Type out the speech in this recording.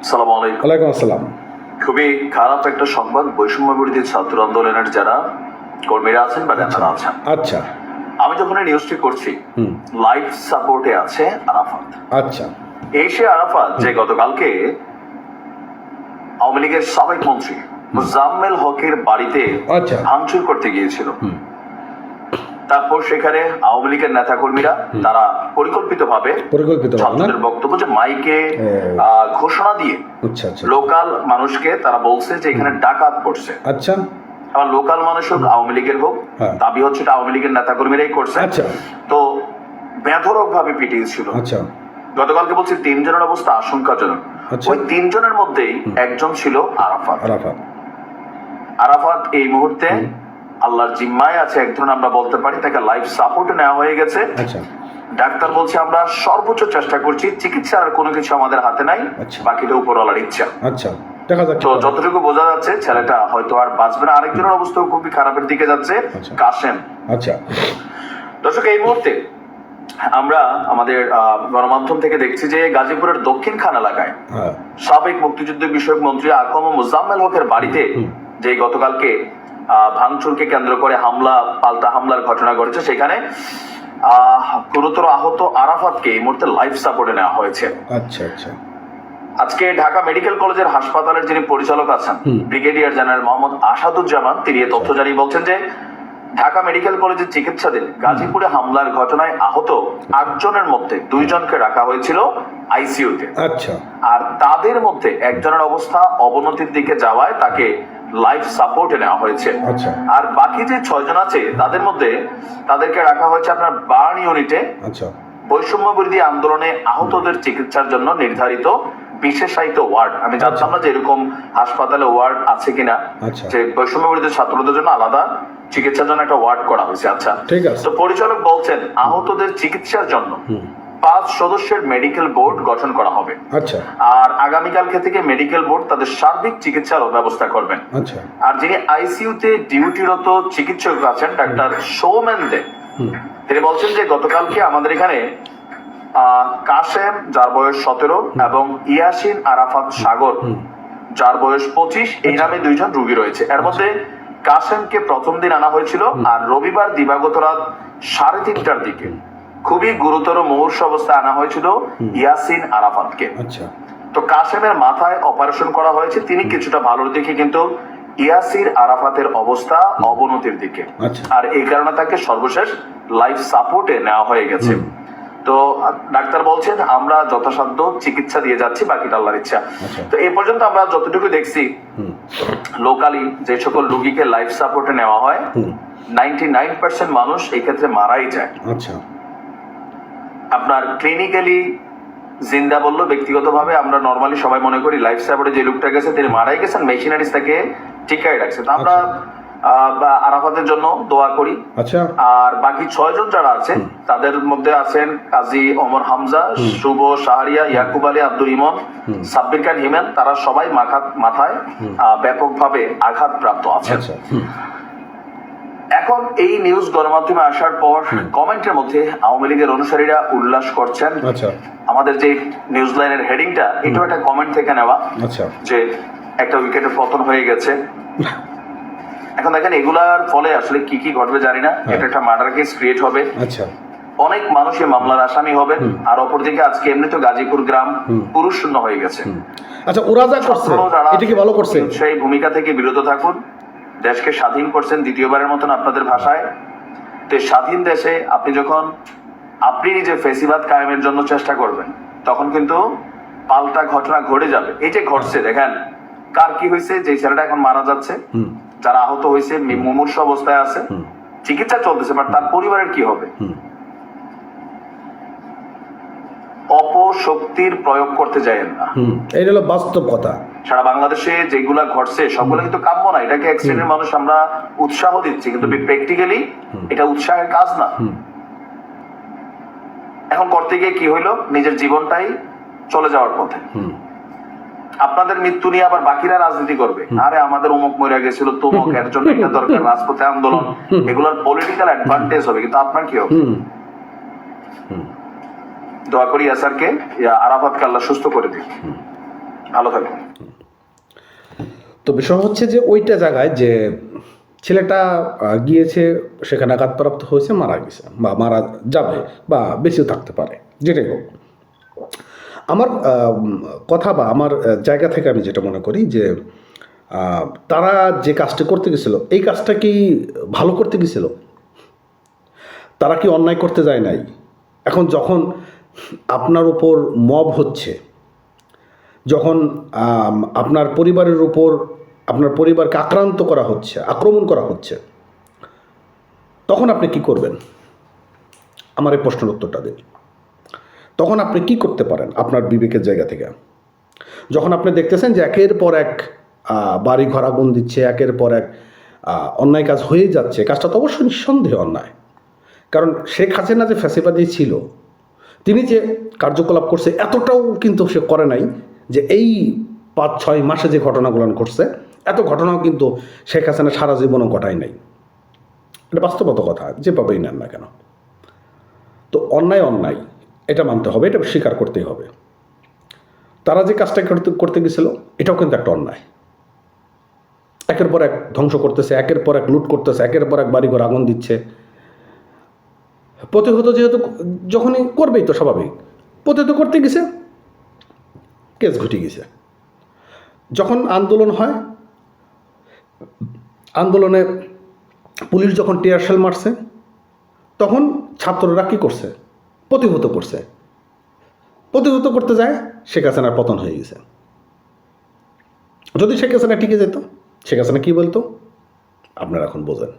সালাম আলাইকুম। ওয়ালাইকুম আসসালাম। খুবই খারাপ একটা সংবাদ, বৈষম্য বিরোধী ছাত্র আন্দোলনের যারা কর্মীরা আছেন বা নেতারা আছেন। আচ্ছা আমি যখন এই নিউজটি করছি, লাইফ সাপোর্টে আছে আরাফাত। আচ্ছা এই সে আরাফাত যে গতকালকে আওয়ামী লীগের সাবেক মন্ত্রী মোজাম্মেল হকের বাড়িতে আচ্ছা ভাঙচুর করতে গিয়েছিল। তারপর সেখানে আওয়ামী লীগের নেতা কর্মীরা তারা পরিকল্পিতভাবে ছাত্রদের বক্তব্য যে মাইকে ঘোষণা দিয়ে লোকাল মানুষকে তারা বলছে যে এখানে ডাকাত পড়ছে। আচ্ছা, আবার লোকাল মানুষ হোক আওয়ামী লীগের হোক, দাবি হচ্ছে আওয়ামী লীগের নেতা কর্মীরাই করছে। তো বেধড়ক ভাবে পিটিয়েছিল। গতকালকে বলছি 3 জনের অবস্থা আশঙ্কাজনক। ওই 3 জনের মধ্যেই একজন ছিল আরাফাত। আরাফাত এই মুহূর্তে আল্লাহর জিম্মায় আছে, এক ধরনের আমরা বলতে পারি তাকে লাইফ সাপোর্টে নেওয়া হয়ে গেছে। ডাক্তার বলছে আমরা সর্বোচ্চ চেষ্টা করছি, চিকিৎসার আর কোনো কিছু আমাদের হাতে নাই, বাকিটা উপরওয়ালার ইচ্ছা। তো যতটুকু বোঝা যাচ্ছে ছেলেটা হয়তো আর বাঁচবে না। আরেকজনের অবস্থা খুবই খারাপের দিকে যাচ্ছে, কাশেম। দর্শক, এই মুহূর্তে আমরা আমাদের গণমাধ্যম থেকে দেখছি যে গাজীপুরের দক্ষিণ খান এলাকায় সাবেক মুক্তিযুদ্ধ বিষয়ক মন্ত্রী আকম মোজাম্মেল হকের বাড়িতে যে গতকালকে ভাঙচুরকে কেন্দ্র করে পাল্টা হামলার ঘটনা ঘটেছে, সেখানে গুরুতর আহত আরাফাতকে এই মুহূর্তে লাইফ সাপোর্টে নেওয়া হয়েছে। আজকে ঢাকা মেডিকেল কলেজের হাসপাতালের যিনি পরিচালক আছেন ব্রিগেডিয়ার জেনারেল মোহাম্মদ আসাদুজ্জামান, তিনি এই তথ্য জানিয়ে বলছেন যে ঢাকা মেডিকেল কলেজের চিকিৎসাধীন গাজীপুরে হামলার ঘটনায় আহত 8 জনের মধ্যে 2 জনকে রাখা হয়েছিল আইসিইউতে। আর তাদের মধ্যে একজনের অবস্থা অবনতির দিকে যাওয়ায় তাকে লাইফ সাপোর্টে নেওয়া হয়েছে। আর বাকি যে 6 জন আছে তাদের মধ্যে তাদেরকে রাখা হয়েছে আপনার বার্ন ইউনিটে, বৈষম্য বিরোধী আন্দোলনে আহতদের চিকিৎসার জন্য নির্ধারিত বিশেষায়িত ওয়ার্ড। আমি জানতাম না যে এরকম হাসপাতালে ওয়ার্ড আছে কিনা, যে বৈষম্য বিরোধী ছাত্রদের জন্য আলাদা চিকিৎসার জন্য একটা ওয়ার্ড করা হয়েছে। আচ্ছা, তো পরিচালক বলছেন আহতদের চিকিৎসার জন্য 5 সদস্যের মেডিকেল বোর্ড গঠন করা হবে। আর আগামীকালকে থেকে মেডিকেল বোর্ড তাদের সার্বিক চিকিৎসার ব্যবস্থা করবেন। আর যিনি আইসিইউতে ডিউটিরত চিকিৎসক আছেন ডাক্তার সৌমেন দে, তিনি বলছেন যে গতকালকে আমাদের এখানে কাশেম যার বয়স 17 এবং ইয়াসিন আরাফাত সাগর যার বয়স 25, এই নামে 2 জন রোগী রয়েছে। এর মধ্যে কাশেমকে প্রথম দিন আনা হয়েছিল, আর রবিবার দিবাগত রাত 3:30টার দিকে খুবই গুরুতর মুমূর্ষু অবস্থায় আনা হয়েছিল ইয়াসিন আরাফাতকে। তো কাশেমের মাথায় অপারেশন করা হয়েছে, তিনি কিছুটা ভালোর দিকে, কিন্তু ইয়াসির আরাফাতের অবস্থা অবনতির দিকে। আর এই কারণে তাকে সর্বশেষ লাইফ সাপোর্টে নেওয়া হয়ে গেছে। তো ডাক্তার বলছেন আমরা যথাসাধ্য চিকিৎসা দিয়ে যাচ্ছি, বাকিটা আল্লাহর ইচ্ছা। তো এই পর্যন্ত আমরা যতটুকু দেখছি লোকালি যে সকল রোগীকে লাইফ সাপোর্টে নেওয়া হয় 99% মানুষ এই ক্ষেত্রে মারাই যায়। আপনার ক্লিনিক্যালি জিন্দা বললো, ব্যক্তিগতভাবে আমরা নরমালি সবাই মনে করি লাইফ সাপোর্টে যে লোকটা গেছে তিনি মারাই গেছেন, মেশিনারিজ তাকে টিকায় রাখছে। তো আমরা আরাফাতের জন্য দোয়া করি। আর বাকি 6 জন যারা আছেন তাদের মধ্যে আছেন কাজী ওমর হামজা, শুভ শাহরিয়া, ইয়াকুব আলী, আব্দুল ইমন, সাব্বির খান হিমেন। তারা সবাই মাথায় ব্যাপকভাবে আঘাতপ্রাপ্ত আছেন। এখন এই নিউজ গণমাধ্যমে আসার পর কমেন্টের মধ্যে আওয়ামী লীগের অনুসারীরা উল্লাস করছেন। আমাদের যে নিউজ লাইনের হেডিংটা, এটাও একটা কমেন্ট থেকে নেওয়া, যে একটা উইকেটের পতন হয়ে গেছে। এখন দেখেন এগুলার ফলে আসলে কি কি ঘটবে জানি না। এটা একটা মার্ডার কেস ক্রিয়েট হবে, অনেক মানুষ এই মামলার আসামি হবে। আর অপরদিকে আজকে এমনি তো গাজীপুর গ্রাম পুরুষ শূন্য হয়ে গেছে। সেই ভূমিকা থেকে বিরত থাকুন। দেশকে স্বাধীন করছেন দ্বিতীয়বারের মতন আপনাদের ভাষায়। তো স্বাধীন দেশে আপনি নিজে ফেসিবাদ কায়েমের জন্য চেষ্টা করবেন, তখন কিন্তু পাল্টা ঘটনা ঘটে যাবে। এই যে ঘটছে, দেখেন কার কি হয়েছে, যে ছেলেটা এখন মারা যাচ্ছে, যারা আহত হয়েছে মুমূর্ষু অবস্থায় আছে, চিকিৎসা চলতেছে, বাট তার পরিবারের কি হবে? অপশক্তির প্রয়োগ করতে যায়েন না, এটা হলো বাস্তব কথা। সারা বাংলাদেশে যেগুলা ঘটছে সবগুলো কিন্তু কাম্য না। এটাকে এক শ্রেণীর মানুষ আমরা উৎসাহ দিচ্ছি, কিন্তু প্র্যাকটিক্যালি এটা উৎসাহের কাজ না। এখন করতে গিয়ে কি হইলো, নিজের জীবনটাই চলে যাওয়ার পথে। আপনাদের মৃত্যু নিয়ে আবার বাকিরা রাজনীতি করবে, আরে আমাদের অমুক মরে গেছিল, তমুক এর জন্য এটা দরকার, রাজপথে আন্দোলন, এগুলোর পলিটিক্যাল অ্যাডভান্টেজ হবে, কিন্তু আপনার কি হবে? দোয়া করি ইয়াসারকে, আরাফাতকে আল্লাহ সুস্থ করে দিন। ভালো থাকবেন। তো বিষয় হচ্ছে যে ওইটা জায়গায় যে ছেলেটা গিয়েছে, সেখানে আঘাতপ্রাপ্ত হয়েছে, মারা গেছে বা মারা যাবে বা বেঁচেও থাকতে পারে, যেটাই হোক। আমার কথা বা আমার জায়গা থেকে আমি যেটা মনে করি যে তারা যে কাজটা করতে গেছিল, এই কাজটা কি ভালো করতে গেছিল? তারা কি অন্যায় করতে যায় নাই? এখন যখন আপনার উপর মব হচ্ছে, যখন আপনার পরিবারের উপর, আপনার পরিবারকে আক্রান্ত করা হচ্ছে, আক্রমণ করা হচ্ছে, তখন আপনি কি করবেন? আমার এই প্রশ্নের উত্তরটা দিন। তখন আপনি কি করতে পারেন আপনার বিবেকের জায়গা থেকে? যখন আপনি দেখতেছেন যে একের পর এক বাড়ি ঘর আগুন দিচ্ছে, একের পর এক অন্যায় কাজ হয়ে যাচ্ছে, কাজটা তো অবশ্যই নিঃসন্দেহে অন্যায়। কারণ শেখ হাসিনা যে ফ্যাসিবাদী ছিল, তিনি যে কার্যকলাপ করছে এতটাও কিন্তু সে করে নাই যে এই 5-6 মাসে যে ঘটনাগুলো ঘটছে, এত ঘটনাও কিন্তু শেখ হাসিনা সারা জীবনও ঘটায় নাই। এটা বাস্তবতা কথা, যেভাবেই নেন না কেন। তো অন্যায় অন্যায়, এটা মানতে হবে, এটা স্বীকার করতেই হবে। তারা যে কাজটা করতে গেছিল, এটাও কিন্তু একটা অন্যায়। একের পর এক ধ্বংস করতেছে, একের পর এক লুট করতেছে, একের পর এক বাড়িঘর আগুন দিচ্ছে। প্রতিহত যেহেতু যখনই করবেই তো স্বাভাবিক, প্রতিহত করতে গেছে, কেস ঘটে গেছে। যখন আন্দোলন হয়, আন্দোলনে পুলিশ যখন টিয়ার শেল মারছে, তখন ছাত্ররা কী করছে? প্রতিহত করছে। প্রতিহত করতে যায়, শেখ হাসিনার পতন হয়ে গেছে। যদি শেখ হাসিনা টিকে যেত, শেখ হাসিনা কী বলতো? আপনারা এখন বোঝেন।